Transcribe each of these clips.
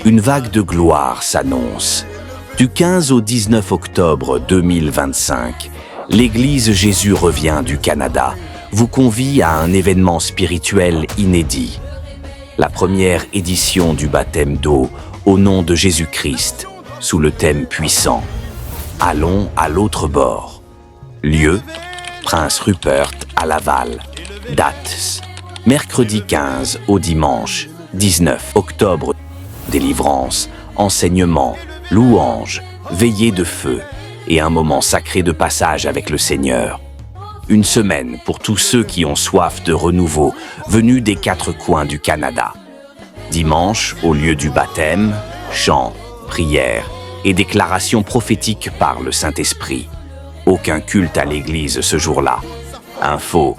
Une vague de gloire s'annonce. Du 15 au 19 octobre 2025, l'Église Jésus revient du Canada vous convie à un événement spirituel inédit. La première édition du baptême d'eau au nom de Jésus-Christ, sous le thème puissant « Allons à l'autre bord ». Lieu, Prince Rupert à Laval. Date, mercredi 15 au dimanche 19 octobre. Délivrance, enseignement, louange, veillée de feu et un moment sacré de passage avec le Seigneur. Une semaine pour tous ceux qui ont soif de renouveau, venus des 4 coins du Canada. Dimanche, au lieu du baptême, chants, prières et déclarations prophétiques par le Saint-Esprit. Aucun culte à l'église ce jour-là. Info,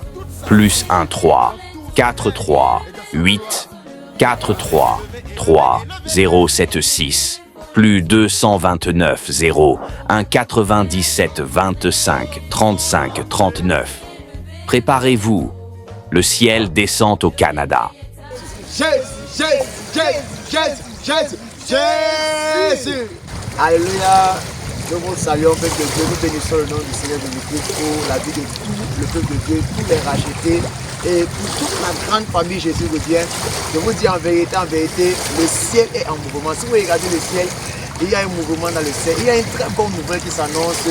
+1 3 4 3 8 4 3 3 0 7 6 plus 229 0 1 97 25 35 39. Préparez-vous, le ciel descend au Canada. Jésus. Alléluia. Nous vous saluons, peuple de Dieu. Nous bénissons le nom du Seigneur Jésus-Christ pour la vie de tout le peuple de Dieu, tous les rachetés. Et pour toute la grande famille, Jésus revient. Je vous dis en vérité, le ciel est en mouvement. Si vous regardez le ciel, il y a un mouvement dans le ciel. Il y a une très bonne nouvelle qui s'annonce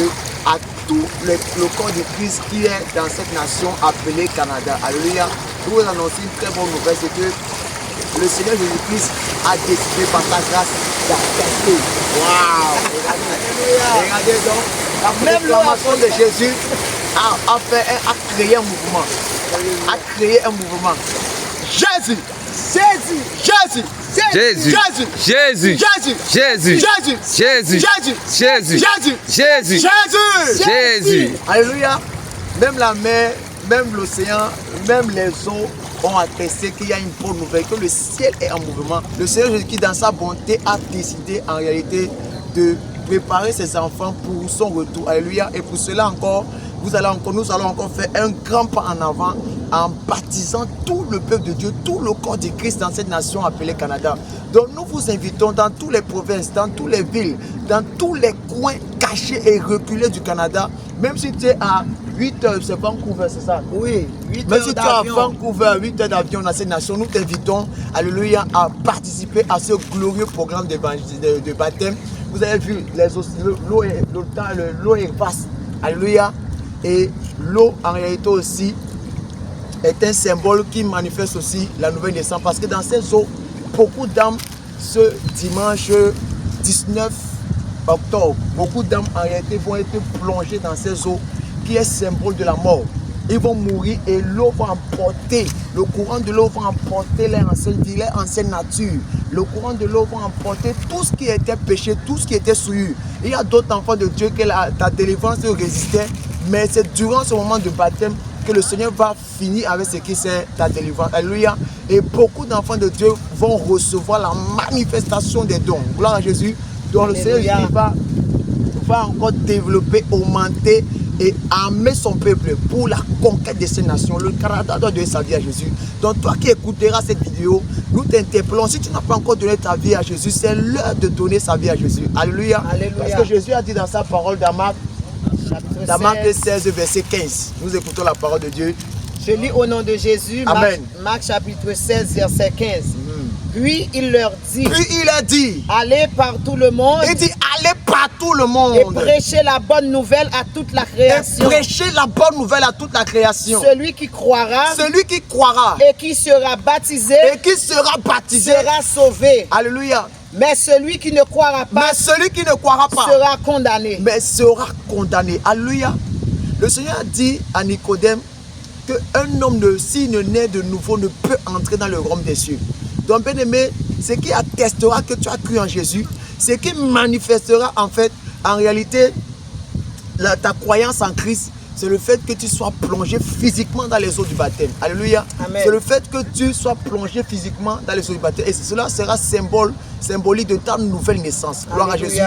à tout le corps de Christ qui est dans cette nation appelée Canada. Alléluia. Je vous annonce une très bonne nouvelle, c'est que le Seigneur Jésus-Christ a décidé par sa grâce d'accepter. Waouh! Regardez donc, la proclamation de Jésus a créé un mouvement. A créé un mouvement. Jésus! Jésus! Jésus! Jésus! Jésus! Jésus! Jésus! Jésus! Jésus! Jésus! Jésus! Jésus! Jésus! Alléluia! Même la mer, même l'océan, même les eaux ont attesté qu'il y a une bonne nouvelle, que le ciel est en mouvement. Le Seigneur Jésus qui dans sa bonté a décidé en réalité de préparer ses enfants pour son retour. Alléluia. Et pour cela encore, nous allons encore faire un grand pas en avant en baptisant tout le peuple de Dieu, tout le corps de Christ dans cette nation appelée Canada. Donc nous vous invitons dans toutes les provinces, dans toutes les villes, dans tous les coins cachés et reculés du Canada, même si tu es à 8 heures, c'est Vancouver, c'est ça? Oui, 8 heures. Même si tu es à Vancouver, 8 heures d'avion dans cette nation, nous t'invitons, alléluia, à participer à ce glorieux programme de baptême. Vous avez vu, l'eau est vaste, alléluia. Et l'eau, en réalité aussi, est un symbole qui manifeste aussi la nouvelle naissance. Parce que dans ces eaux, beaucoup d'âmes, ce dimanche 19 octobre, beaucoup d'âmes en réalité vont être plongées dans ces eaux qui est symbole de la mort. Ils vont mourir et l'eau va emporter, le courant de l'eau va emporter leur ancienne nature. Le courant de l'eau va emporter tout ce qui était péché, tout ce qui était souillure. Il y a d'autres enfants de Dieu que ta délivrance résistait, mais c'est durant ce moment de baptême que le Seigneur va finir avec ce qui c'est ta délivrance. Alléluia. Et beaucoup d'enfants de Dieu vont recevoir la manifestation des dons. Gloire à Jésus. Donc le Seigneur va encore développer, augmenter et armer son peuple pour la conquête de ces nations. Le Canada doit donner sa vie à Jésus. Donc toi qui écouteras cette vidéo, nous t'interpellons. Si tu n'as pas encore donné ta vie à Jésus, c'est l'heure de donner sa vie à Jésus. Alléluia. Alléluia. Parce que Jésus a dit dans sa parole dans Marc 16, verset 15. Nous écoutons la parole de Dieu. Je lis au nom de Jésus, Marc chapitre 16, verset 15. Puis il leur dit, allez par tout le monde. Il dit, allez par tout le monde. Et prêchez la bonne nouvelle à toute la création. Prêchez la bonne nouvelle à toute la création. Celui qui croira. Et qui sera baptisé. Sera sauvé. Alléluia. Mais celui qui ne croira pas. Sera condamné. Alléluia. Le Seigneur a dit à Nicodème qu'un homme, s'il ne naît de nouveau, ne peut entrer dans le royaume des cieux. Donc, bien aimé, ce qui attestera que tu as cru en Jésus, ce qui manifestera en réalité, ta croyance en Christ, c'est le fait que tu sois plongé physiquement dans les eaux du baptême. Alléluia. C'est le fait que tu sois plongé physiquement dans les eaux du baptême. Et cela sera symbolique de ta nouvelle naissance. Gloire à Jésus.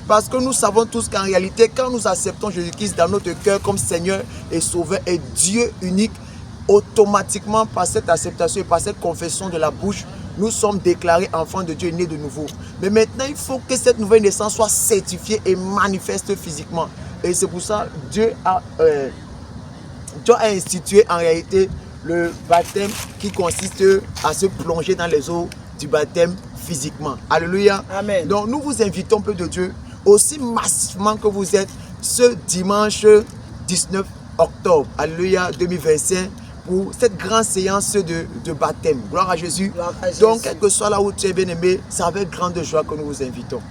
Parce que nous savons tous qu'en réalité, quand nous acceptons Jésus-Christ dans notre cœur comme Seigneur et Sauveur et Dieu unique, automatiquement par cette acceptation et par cette confession de la bouche, nous sommes déclarés enfants de Dieu, nés de nouveau. Mais maintenant, il faut que cette nouvelle naissance soit certifiée et manifeste physiquement. Et c'est pour ça que Dieu a institué en réalité le baptême qui consiste à se plonger dans les eaux du baptême physiquement. Alléluia. Amen. Donc nous vous invitons, peuple de Dieu, aussi massivement que vous êtes, ce dimanche 19 octobre, alléluia, 2025, pour cette grande séance de baptême. Gloire à Jésus. Gloire à Jésus. Donc, quel que soit là où tu es bien-aimé, c'est avec grande joie que nous vous invitons.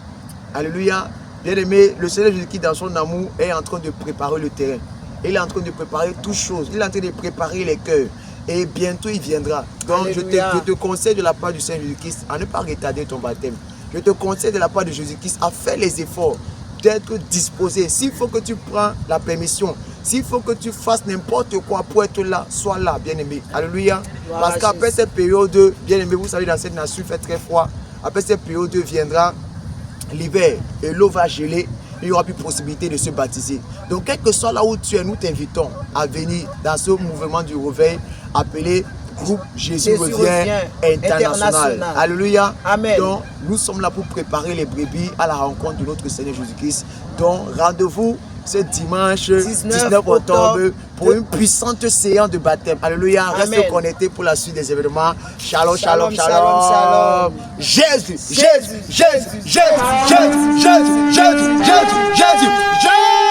Alléluia. Bien-aimé, le Seigneur Jésus qui, dans son amour, est en train de préparer le terrain. Il est en train de préparer toutes choses. Il est en train de préparer les cœurs. Et bientôt, il viendra. Donc, je te conseille de la part du Seigneur Jésus-Christ à ne pas retarder ton baptême. Je te conseille de la part de Jésus-Christ à faire les efforts, d'être disposé. S'il faut que tu prends la permission, s'il faut que tu fasses n'importe quoi pour être là, sois là, bien-aimé. Alléluia. Parce qu'après cette période, bien-aimé, vous savez, dans cette nation, il fait très froid. Après cette période viendra l'hiver et l'eau va geler. Il n'y aura plus possibilité de se baptiser. Donc, quel que soit là où tu es, nous t'invitons à venir dans ce mouvement du réveil appelé Groupe Jésus revient international. Alléluia. Amen. Donc, nous sommes là pour préparer les brebis à la rencontre de notre Seigneur Jésus-Christ. Donc, rendez-vous ce dimanche 19 octobre pour une puissante séance de baptême. Alléluia. Reste connecté pour la suite des événements. Shalom, shalom, shalom. Jésus, Jésus, Jésus, Jésus, Jésus, Jésus, Jésus, Jésus, Jésus, Jésus.